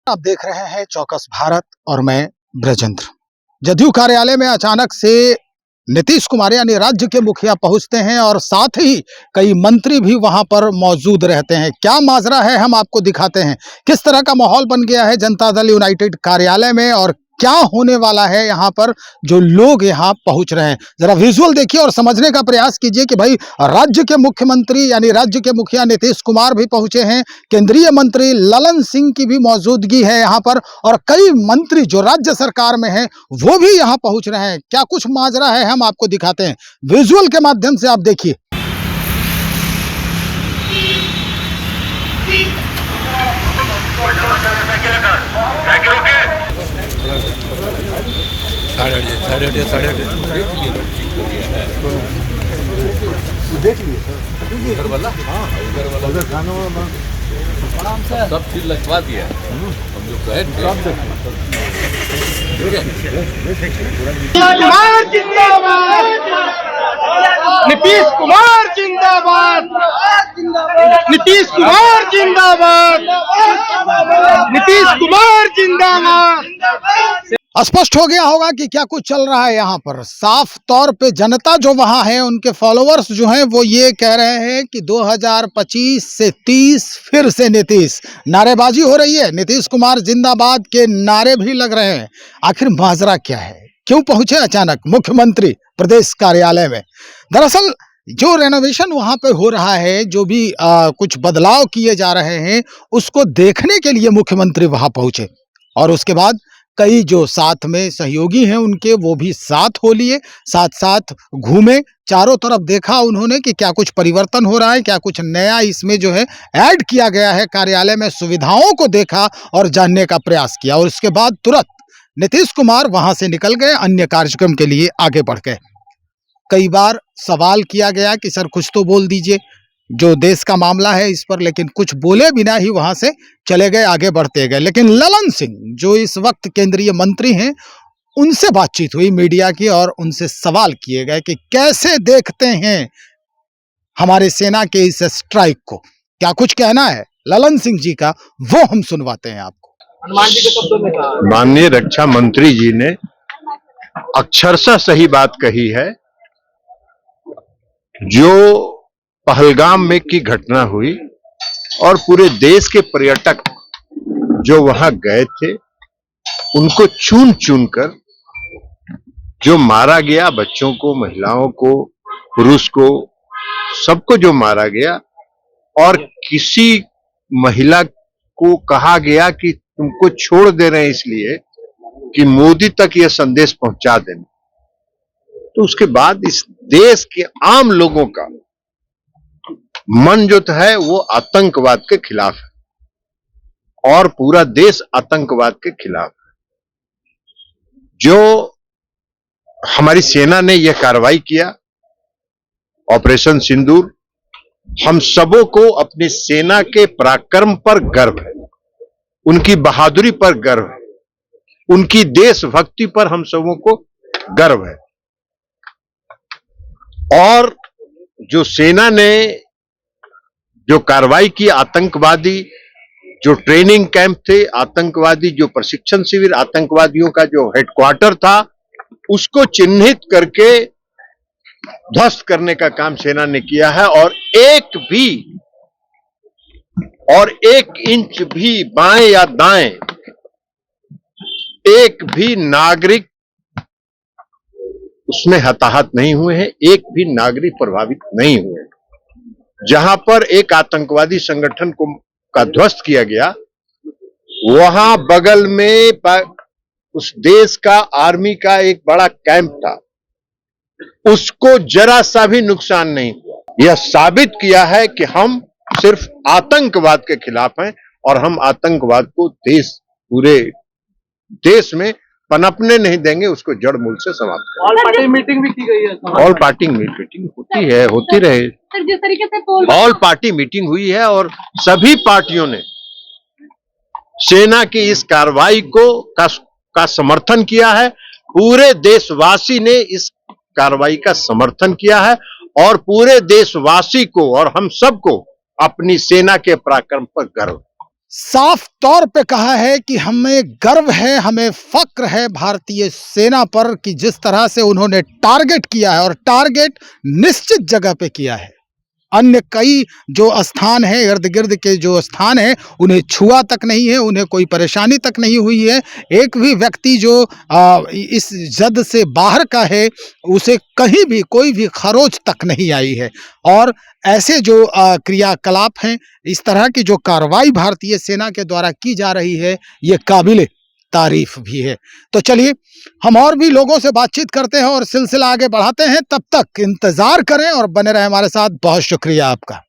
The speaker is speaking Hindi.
आप देख रहे हैं चौकस भारत और मैं ब्रजेंद्र। जदयू कार्यालय में अचानक से नीतीश कुमार यानी राज्य के मुखिया पहुंचते हैं और साथ ही कई मंत्री भी वहां पर मौजूद रहते हैं। क्या माजरा है हम आपको दिखाते हैं। किस तरह का माहौल बन गया है जनता दल यूनाइटेड कार्यालय में और क्या होने वाला है यहाँ पर जो लोग यहाँ पहुंच रहे हैं। जरा विजुअल देखिए और समझने का प्रयास कीजिए कि भाई राज्य के मुख्यमंत्री यानी राज्य के मुखिया नीतीश कुमार भी पहुंचे हैं, केंद्रीय मंत्री ललन सिंह की भी मौजूदगी है यहाँ पर और कई मंत्री जो राज्य सरकार में हैं वो भी यहाँ पहुंच रहे हैं। क्या कुछ माजरा है हम आपको दिखाते हैं विजुअल के माध्यम से। आप देखिए देख लिए सर वाला, हाँ उधर खाना आराम से सब चीज लगवा दिया हम जो कहे नीतीश कुमार जिंदाबाद, नीतीश कुमार जिंदाबाद, नीतीश कुमार जिंदाबाद। स्पष्ट हो गया होगा कि क्या कुछ चल रहा है यहाँ पर। साफ तौर पे जनता जो वहाँ है उनके फॉलोअर्स जो हैं वो ये कह रहे हैं कि 2025 से 30 फिर से नीतीश, नारेबाजी हो रही है, नीतीश कुमार जिंदाबाद के नारे भी लग रहे हैं। आखिर माजरा क्या है, क्यों पहुंचे अचानक मुख्यमंत्री प्रदेश कार्यालय में। दरअसल जो रेनोवेशन वहाँ पे हो रहा है, जो भी कुछ बदलाव किए जा रहे हैं उसको देखने के लिए मुख्यमंत्री वहाँ पहुंचे और उसके बाद कई जो साथ में सहयोगी हैं उनके वो भी साथ हो लिए, साथ साथ घूमे, चारों तरफ देखा उन्होंने कि क्या कुछ परिवर्तन हो रहा है, क्या कुछ नया इसमें जो है ऐड किया गया है कार्यालय में, सुविधाओं को देखा और जानने का प्रयास किया और उसके बाद तुरंत नीतीश कुमार वहां से निकल गए, अन्य कार्यक्रम के लिए आगे बढ़ गए। कई बार सवाल किया गया कि सर कुछ तो बोल दीजिए, जो देश का मामला है इस पर, लेकिन कुछ बोले बिना ही वहां से चले गए, आगे बढ़ते गए। लेकिन ललन सिंह जो इस वक्त केंद्रीय मंत्री हैं उनसे बातचीत हुई मीडिया की और उनसे सवाल किए गए कि कैसे देखते हैं हमारे सेना के इस स्ट्राइक को, क्या कुछ कहना है ललन सिंह जी का, वो हम सुनवाते हैं आपको। हनुमान जी के शब्दों में कहा माननीय रक्षा मंत्री जी ने अक्षरशः सही बात कही है। जो पहलगाम में की घटना हुई और पूरे देश के पर्यटक जो वहां गए थे उनको चुन चुन कर जो मारा गया, बच्चों को, महिलाओं को, पुरुष को, सबको जो मारा गया और किसी महिला को कहा गया कि तुमको छोड़ दे रहे हैं इसलिए कि मोदी तक यह संदेश पहुंचा देना, तो उसके बाद इस देश के आम लोगों का मन जो है वो आतंकवाद के खिलाफ है और पूरा देश आतंकवाद के खिलाफ है। जो हमारी सेना ने यह कार्रवाई किया, ऑपरेशन सिंदूर, हम सबों को अपनी सेना के पराक्रम पर गर्व है, उनकी बहादुरी पर गर्व है, उनकी देशभक्ति पर हम सबों को गर्व है। और जो सेना ने जो कार्रवाई की, आतंकवादी जो ट्रेनिंग कैंप थे, आतंकवादी जो प्रशिक्षण शिविर, आतंकवादियों का जो हेडक्वार्टर था, उसको चिन्हित करके ध्वस्त करने का काम सेना ने किया है और एक इंच भी बाएं या दाएं एक भी नागरिक उसमें हताहत नहीं हुए हैं, एक भी नागरिक प्रभावित नहीं हुए। जहां पर एक आतंकवादी संगठन का ध्वस्त किया गया, वहां बगल में उस देश का आर्मी का एक बड़ा कैंप था, उसको जरा सा भी नुकसान नहीं हुआ। यह साबित किया है कि हम सिर्फ आतंकवाद के खिलाफ हैं और हम आतंकवाद को पूरे देश में पनपने नहीं देंगे, उसको जड़ मूल से समाप्त करेंगे। ऑल पार्टी मीटिंग भी की गई है। ऑल पार्टी मीटिंग होती है, होती रहे। जिस तरीके से ऑल पार्टी मीटिंग हुई है और सभी पार्टियों ने सेना की इस कार्रवाई का समर्थन किया है। पूरे देशवासी ने इस कार्रवाई का समर्थन किया है और पूरे देशवासी को और हम सबको अपनी सेना के पराक्रम पर गर्व। साफ तौर पे कहा है कि हमें गर्व है, हमें फक्र है भारतीय सेना पर कि जिस तरह से उन्होंने टारगेट किया है, और टारगेट निश्चित जगह पे किया है। अन्य कई जो स्थान है, इर्द गिर्द के जो स्थान है, उन्हें छुआ तक नहीं है, उन्हें कोई परेशानी तक नहीं हुई है। एक भी व्यक्ति जो इस जद से बाहर का है, उसे कहीं भी कोई भी खरोच तक नहीं आई है। और ऐसे जो क्रियाकलाप हैं, इस तरह की जो कार्रवाई भारतीय सेना के द्वारा की जा रही है, ये काबिले तारीफ भी है। तो चलिए हम और भी लोगों से बातचीत करते हैं और सिलसिला आगे बढ़ाते हैं। तब तक इंतजार करें और बने रहें हमारे साथ। बहुत शुक्रिया आपका।